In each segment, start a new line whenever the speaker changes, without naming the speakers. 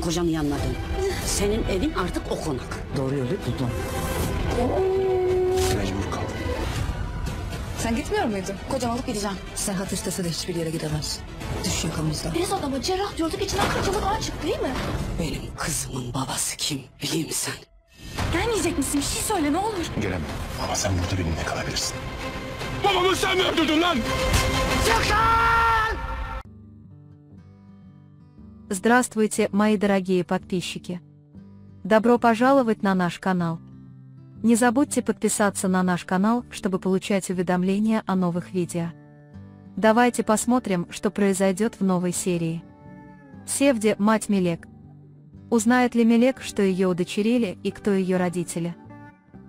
Kocanın yanına dön. Senin evin artık o konak. Doğru yolu buldum.
Mecbur kaldım.
Sen gitmiyor muydun?
Kocanı alıp gideceğim.
Serhat istese de hiçbir yere gidemez. Düş yakamızdan.
Biz adama cerrah diyorduk, içinden 40 yıllık ağa çıktı değil mi?
Benim kızımın babası kim biliyor musun?
Gelmeyecek misin? Bir şey söyle ne olur.
Gelemem. Ama sen burada benimle kalabilirsin. Babamı sen mi öldürdün lan?
Здравствуйте, мои дорогие подписчики! Добро пожаловать на наш канал! Не забудьте подписаться на наш канал, чтобы получать уведомления о новых видео. Давайте посмотрим, что произойдет в новой серии. Севди, мать Мелек. Узнает ли Мелек, что ее удочерили и кто ее родители?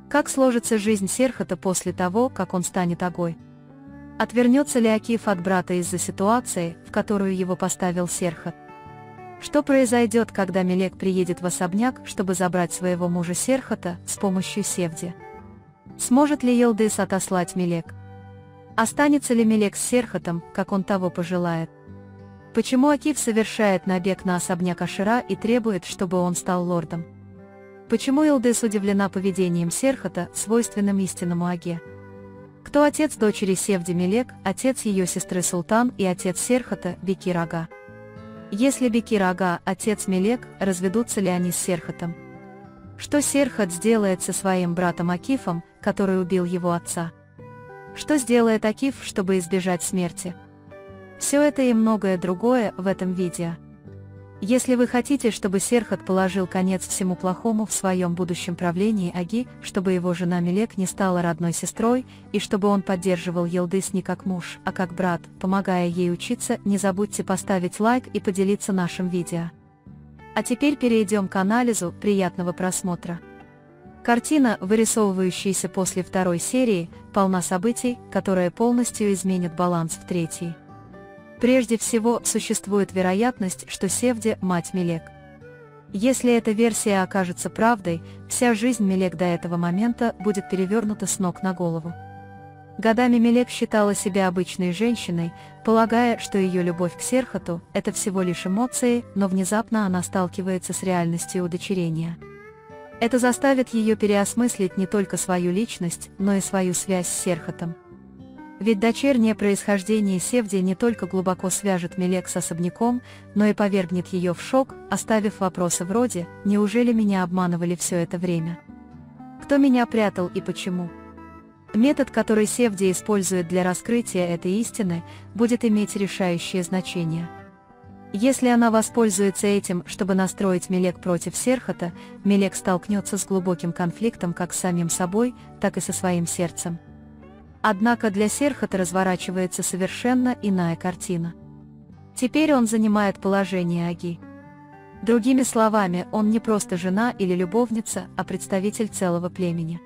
Как сложится жизнь Серхата после того, как он станет Агой? Отвернется ли Акиф от брата из-за ситуации, в которую его поставил Серхат? Что произойдет, когда Мелек приедет в особняк, чтобы забрать своего мужа Серхата с помощью Севди? Сможет ли Елдыс отослать Мелек? Останется ли Мелек с Серхатом, как он того пожелает? Почему Акиф совершает набег на особняк Ашира и требует, чтобы он стал лордом? Почему Елдыс удивлена поведением Серхата, свойственным истинному Аге? Кто отец дочери Севди Мелек, отец ее сестры Султан и отец Серхата, Бекир Ага? Если Бекир Ага, отец Мелек, разведутся ли они с Серхатом? Что Серхат сделает со своим братом Акифом, который убил его отца? Что сделает Акиф, чтобы избежать смерти? Все это и многое другое в этом видео. Если вы хотите, чтобы Серхат положил конец всему плохому в своем будущем правлении Аги, чтобы его жена Мелек не стала родной сестрой, и чтобы он поддерживал Елдыс не как муж, а как брат, помогая ей учиться, не забудьте поставить лайк и поделиться нашим видео. А теперь перейдем к анализу, приятного просмотра. Картина, вырисовывающаяся после второй серии, полна событий, которые полностью изменят баланс в третьей. Прежде всего, существует вероятность, что Севди – мать Мелек. Если эта версия окажется правдой, вся жизнь Мелек до этого момента будет перевернута с ног на голову. Годами Мелек считала себя обычной женщиной, полагая, что ее любовь к Серхату – это всего лишь эмоции, но внезапно она сталкивается с реальностью удочерения. Это заставит ее переосмыслить не только свою личность, но и свою связь с Серхатом. Ведь дочернее происхождение Севди не только глубоко свяжет Мелек с особняком, но и повергнет ее в шок, оставив вопросы вроде «Неужели меня обманывали все это время? Кто меня прятал и почему?». Метод, который Севди использует для раскрытия этой истины, будет иметь решающее значение. Если она воспользуется этим, чтобы настроить Мелек против Серхата, Мелек столкнется с глубоким конфликтом как с самим собой, так и со своим сердцем. Однако для Серхата разворачивается совершенно иная картина. Теперь он занимает положение Аги. Другими словами, он не просто жена или любовница, а представитель целого племени.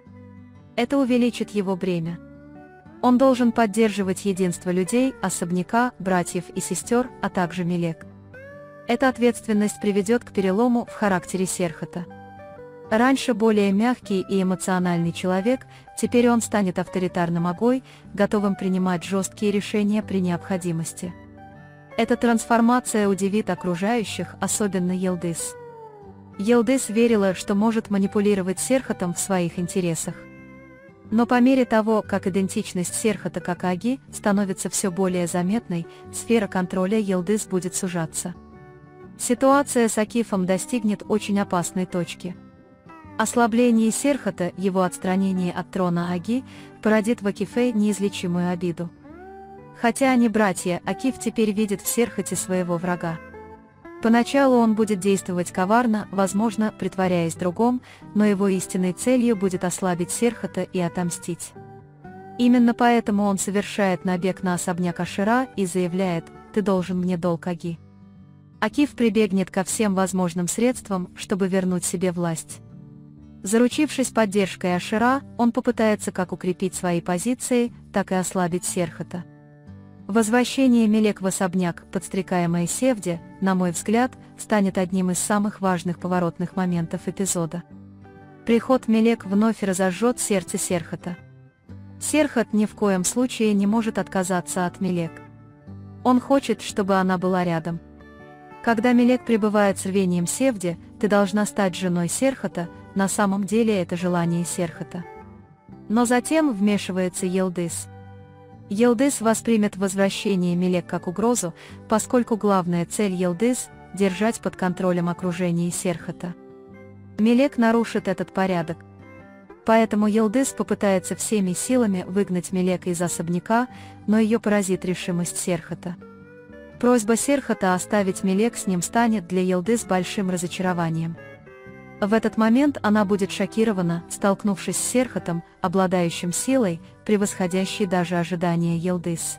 Это увеличит его бремя. Он должен поддерживать единство людей, особняка, братьев и сестер, а также Мелек. Эта ответственность приведет к перелому в характере Серхата. Раньше более мягкий и эмоциональный человек, теперь он станет авторитарным Агой, готовым принимать жесткие решения при необходимости. Эта трансформация удивит окружающих, особенно Елдыс. Елдыс верила, что может манипулировать Серхатом в своих интересах. Но по мере того, как идентичность Серхата как Аги становится все более заметной, сфера контроля Елдыс будет сужаться. Ситуация с Акифом достигнет очень опасной точки. Ослабление Серхата, его отстранение от трона Аги, породит в Акифе неизлечимую обиду. Хотя они братья, Акиф теперь видит в Серхате своего врага. Поначалу он будет действовать коварно, возможно, притворяясь другом, но его истинной целью будет ослабить Серхата и отомстить. Именно поэтому он совершает набег на особняк Ашира и заявляет: «Ты должен мне долг, Аги». Акиф прибегнет ко всем возможным средствам, чтобы вернуть себе власть. Заручившись поддержкой Ашира, он попытается как укрепить свои позиции, так и ослабить Серхата. Возвращение Мелек в особняк, подстрекаемое Севди, на мой взгляд, станет одним из самых важных поворотных моментов эпизода. Приход Мелек вновь разожжет сердце Серхата. Серхат ни в коем случае не может отказаться от Мелек. Он хочет, чтобы она была рядом. Когда Мелек пребывает с рвением Севди, ты должна стать женой Серхата, на самом деле это желание Серхата. Но затем вмешивается Йылдыз. Йылдыз воспримет возвращение Мелек как угрозу, поскольку главная цель Йылдыз – держать под контролем окружение Серхата. Мелек нарушит этот порядок. Поэтому Йылдыз попытается всеми силами выгнать Мелека из особняка, но ее поразит решимость Серхата. Просьба Серхата оставить Мелек с ним станет для Йылдыз большим разочарованием. В этот момент она будет шокирована, столкнувшись с Серхатом, обладающим силой, превосходящей даже ожидания Йылдыз.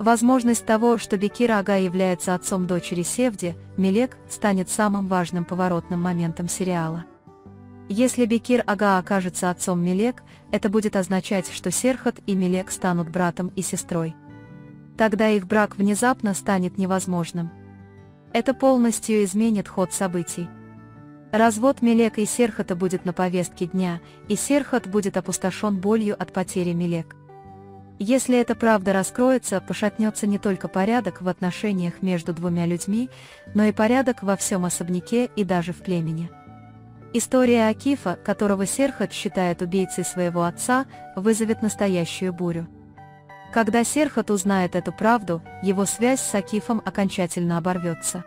Возможность того, что Бекир Ага является отцом дочери Севди, Мелек, станет самым важным поворотным моментом сериала. Если Бекир Ага окажется отцом Мелек, это будет означать, что Серхат и Мелек станут братом и сестрой. Тогда их брак внезапно станет невозможным. Это полностью изменит ход событий. Развод Мелека и Серхата будет на повестке дня, и Серхат будет опустошен болью от потери Мелек. Если эта правда раскроется, пошатнется не только порядок в отношениях между двумя людьми, но и порядок во всем особняке и даже в племени. История Акифа, которого Серхат считает убийцей своего отца, вызовет настоящую бурю. Когда Серхат узнает эту правду, его связь с Акифом окончательно оборвется.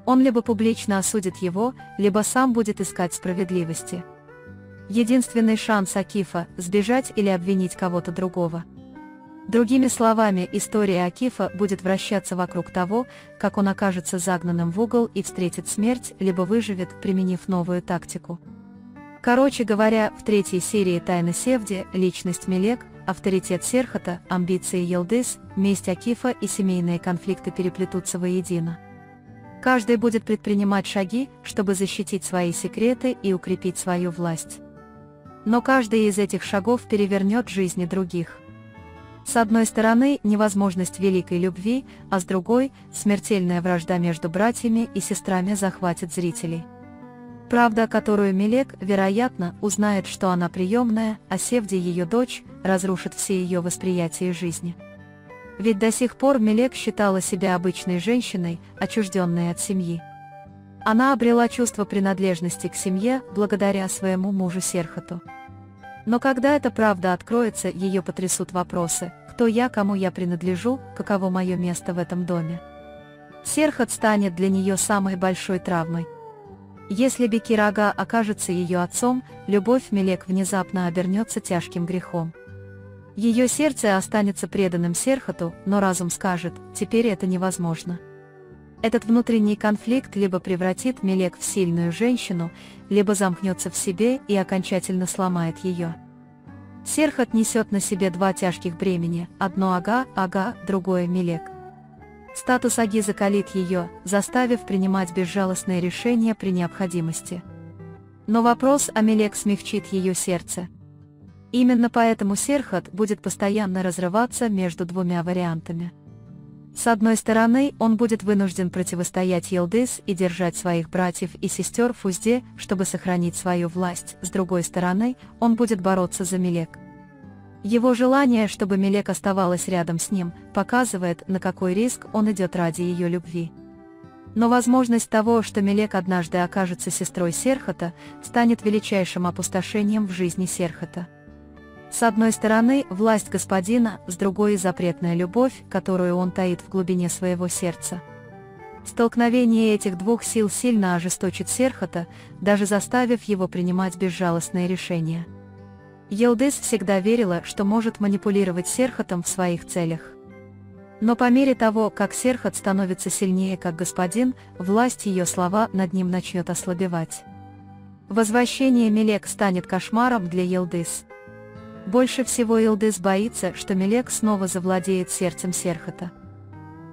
Он либо публично осудит его, либо сам будет искать справедливости. Единственный шанс Акифа – сбежать или обвинить кого-то другого. Другими словами, история Акифа будет вращаться вокруг того, как он окажется загнанным в угол и встретит смерть, либо выживет, применив новую тактику. Короче говоря, в третьей серии «Тайны Севди» личность Мелек, авторитет Серхата, амбиции Йылдыз, месть Акифа и семейные конфликты переплетутся воедино. Каждый будет предпринимать шаги, чтобы защитить свои секреты и укрепить свою власть. Но каждый из этих шагов перевернет жизни других. С одной стороны, невозможность великой любви, а с другой, смертельная вражда между братьями и сестрами захватит зрителей. Правда, которую Мелек, вероятно, узнает, что она приемная, а Севди ее дочь, разрушит все ее восприятие жизни. Ведь до сих пор Мелек считала себя обычной женщиной, отчужденной от семьи. Она обрела чувство принадлежности к семье благодаря своему мужу Серхату. Но когда эта правда откроется, ее потрясут вопросы: кто я, кому я принадлежу, каково мое место в этом доме. Серхат станет для нее самой большой травмой. Если Бекир Ага окажется ее отцом, любовь Мелек внезапно обернется тяжким грехом. Ее сердце останется преданным Серхату, но разум скажет: теперь это невозможно. Этот внутренний конфликт либо превратит Мелек в сильную женщину, либо замкнется в себе и окончательно сломает ее. Серхат несет на себе два тяжких бремени, одно Ага, другое Мелек. Статус Аги закалит ее, заставив принимать безжалостные решения при необходимости. Но вопрос о Мелек смягчит ее сердце. Именно поэтому Серхат будет постоянно разрываться между двумя вариантами. С одной стороны, он будет вынужден противостоять Йылдыз и держать своих братьев и сестер в узде, чтобы сохранить свою власть, с другой стороны, он будет бороться за Мелек. Его желание, чтобы Мелек оставалась рядом с ним, показывает, на какой риск он идет ради ее любви. Но возможность того, что Мелек однажды окажется сестрой Серхата, станет величайшим опустошением в жизни Серхата. С одной стороны, власть господина, с другой – запретная любовь, которую он таит в глубине своего сердца. Столкновение этих двух сил сильно ожесточит Серхата, даже заставив его принимать безжалостные решения. Йылдыз всегда верила, что может манипулировать Серхатом в своих целях. Но по мере того, как Серхат становится сильнее как господин, власть ее слова над ним начнет ослабевать. Возвращение Мелек станет кошмаром для Йылдыз. Больше всего Йылдыз боится, что Мелек снова завладеет сердцем Серхата.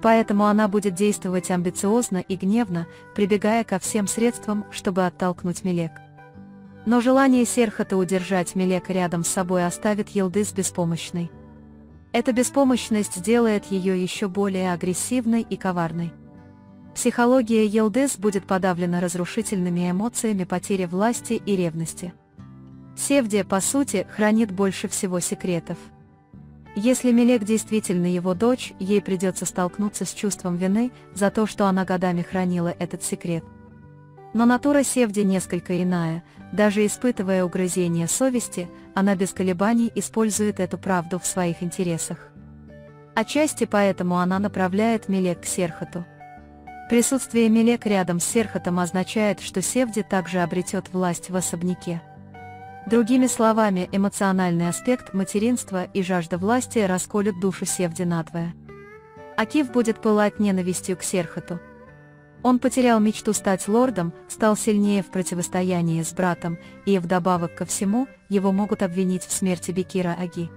Поэтому она будет действовать амбициозно и гневно, прибегая ко всем средствам, чтобы оттолкнуть Мелек. Но желание Серхата удержать Мелек рядом с собой оставит Йылдыз беспомощной. Эта беспомощность сделает ее еще более агрессивной и коварной. Психология Йылдыз будет подавлена разрушительными эмоциями потери власти и ревности. Севди, по сути, хранит больше всего секретов. Если Мелек действительно его дочь, ей придется столкнуться с чувством вины за то, что она годами хранила этот секрет. Но натура Севди несколько иная, даже испытывая угрызение совести, она без колебаний использует эту правду в своих интересах. Отчасти поэтому она направляет Мелек к Серхоту. Присутствие Мелек рядом с Серхотом означает, что Севди также обретет власть в особняке. Другими словами, эмоциональный аспект материнства и жажда власти расколют душу Севди надвое. Акиф будет пылать ненавистью к Серхоту. Он потерял мечту стать лордом, стал сильнее в противостоянии с братом, и вдобавок ко всему, его могут обвинить в смерти Бекира Аги.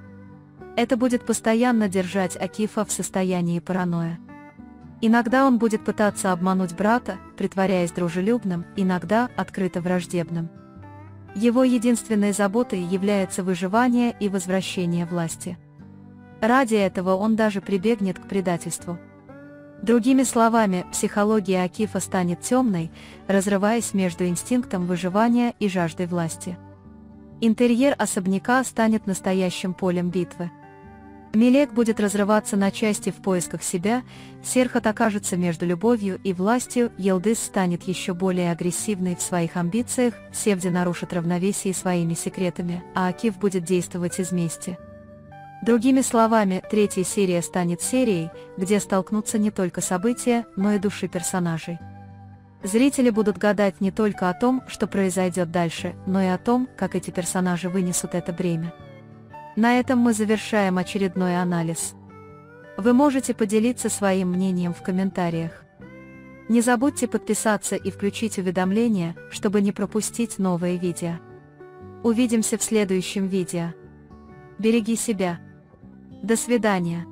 Это будет постоянно держать Акифа в состоянии паранойи. Иногда он будет пытаться обмануть брата, притворяясь дружелюбным, иногда открыто враждебным. Его единственной заботой является выживание и возвращение власти. Ради этого он даже прибегнет к предательству. Другими словами, психология Акифа станет темной, разрываясь между инстинктом выживания и жаждой власти. Интерьер особняка станет настоящим полем битвы. Мелек будет разрываться на части в поисках себя, Серхот окажется между любовью и властью, Елдыс станет еще более агрессивной в своих амбициях, Севди нарушит равновесие своими секретами, а Акиф будет действовать из мести. Другими словами, третья серия станет серией, где столкнутся не только события, но и души персонажей. Зрители будут гадать не только о том, что произойдет дальше, но и о том, как эти персонажи вынесут это бремя. На этом мы завершаем очередной анализ. Вы можете поделиться своим мнением в комментариях. Не забудьте подписаться и включить уведомления, чтобы не пропустить новые видео. Увидимся в следующем видео. Береги себя. До свидания.